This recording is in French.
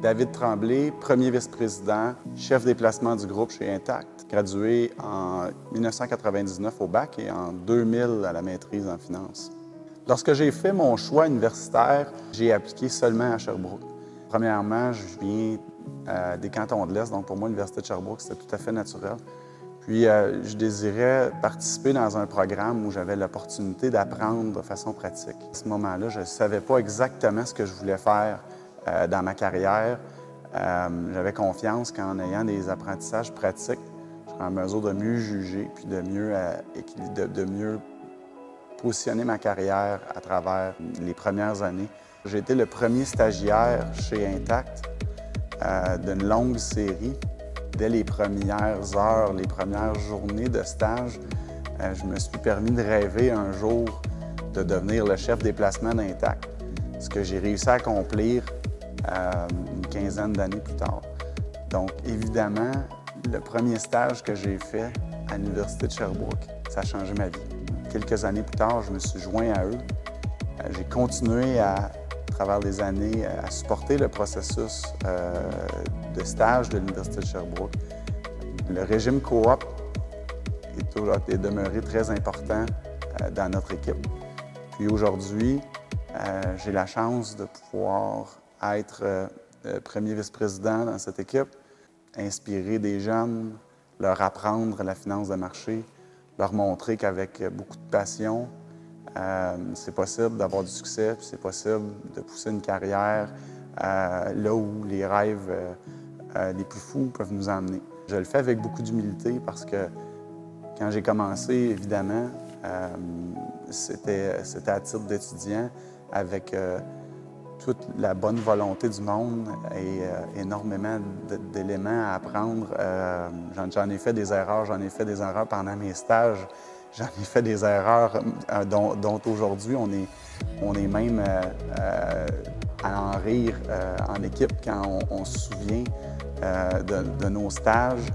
David Tremblay, premier vice-président, chef des placements du groupe chez Intact, gradué en 1999 au bac et en 2000 à la maîtrise en finance. Lorsque j'ai fait mon choix universitaire, j'ai appliqué seulement à Sherbrooke. Premièrement, je viens des cantons de l'Est, donc pour moi, l'Université de Sherbrooke, c'était tout à fait naturel. Puis, je désirais participer dans un programme où j'avais l'opportunité d'apprendre de façon pratique. À ce moment-là, je ne savais pas exactement ce que je voulais faire dans ma carrière. J'avais confiance qu'en ayant des apprentissages pratiques, je serais en mesure de mieux juger puis de mieux positionner ma carrière à travers les premières années. J'ai été le premier stagiaire chez Intact d'une longue série. Dès les premières heures, les premières journées de stage, je me suis permis de rêver un jour de devenir le chef des placements d'Intact, ce que j'ai réussi à accomplir une quinzaine d'années plus tard. Donc, évidemment, le premier stage que j'ai fait à l'Université de Sherbrooke, ça a changé ma vie. Quelques années plus tard, je me suis joint à eux. J'ai continué à travers les années, à supporter le processus de stage de l'Université de Sherbrooke. Le régime coop est demeuré très important dans notre équipe. Puis aujourd'hui, j'ai la chance de pouvoir être premier vice-président dans cette équipe, inspirer des jeunes, leur apprendre la finance de marché, leur montrer qu'avec beaucoup de passion, c'est possible d'avoir du succès, puis c'est possible de pousser une carrière là où les rêves les plus fous peuvent nous emmener. Je le fais avec beaucoup d'humilité parce que quand j'ai commencé, évidemment, c'était à titre d'étudiant avec toute la bonne volonté du monde et énormément d'éléments à apprendre. J'en ai fait des erreurs, pendant mes stages. J'en ai fait des erreurs dont aujourd'hui, on est même à en rire en équipe quand on se souvient de nos stages.